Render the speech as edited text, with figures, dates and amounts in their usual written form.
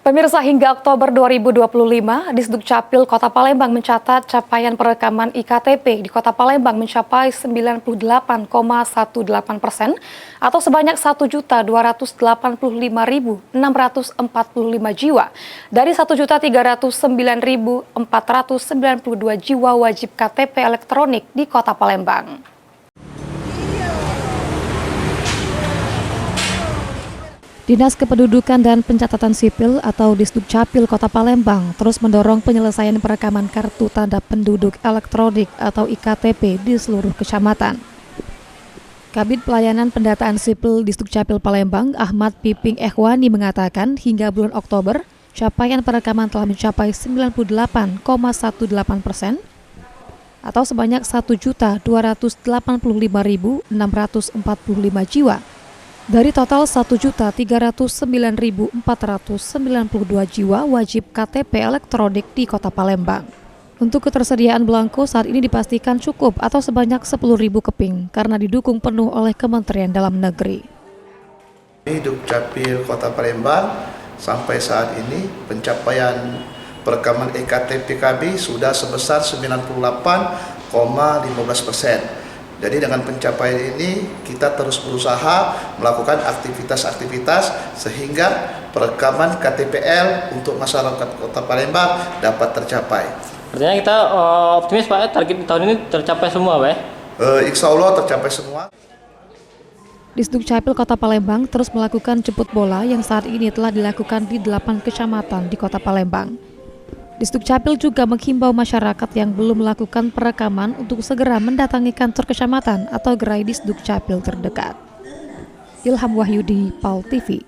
Pemirsa, hingga Oktober 2025, Disdukcapil Kota Palembang mencatat capaian perekaman IKTP di Kota Palembang mencapai 98,18% atau sebanyak 1.285.645 jiwa dari 1.309.492 jiwa wajib KTP elektronik di Kota Palembang. Dinas Kependudukan dan Pencatatan Sipil atau Disdukcapil Kota Palembang terus mendorong penyelesaian perekaman kartu tanda penduduk elektronik atau IKTP di seluruh kecamatan. Kabid Pelayanan Pendataan Sipil Disdukcapil Palembang, Ahmad Piping Ehwani mengatakan hingga bulan Oktober, capaian perekaman telah mencapai 98,18% atau sebanyak 1.285.645 jiwa. Dari total 1.309.492 jiwa wajib KTP elektronik di Kota Palembang. Untuk ketersediaan belangko saat ini dipastikan cukup atau sebanyak 10.000 keping karena didukung penuh oleh Kementerian Dalam Negeri. Disdukcapil Kota Palembang sampai saat ini pencapaian perekaman ektp kami sudah sebesar 98,15%. Jadi dengan pencapaian ini kita terus berusaha melakukan aktivitas-aktivitas sehingga perekaman KTPL untuk masyarakat Kota Palembang dapat tercapai. Artinya kita optimis Pak, target tahun ini tercapai semua Pak? Insya Allah tercapai semua. Disdukcapil Kota Palembang terus melakukan jemput bola yang saat ini telah dilakukan di 8 kecamatan di Kota Palembang. Disdukcapil juga menghimbau masyarakat yang belum melakukan perekaman untuk segera mendatangi kantor kecamatan atau gerai Disdukcapil terdekat. Ilham Wahyudi, PAL TV.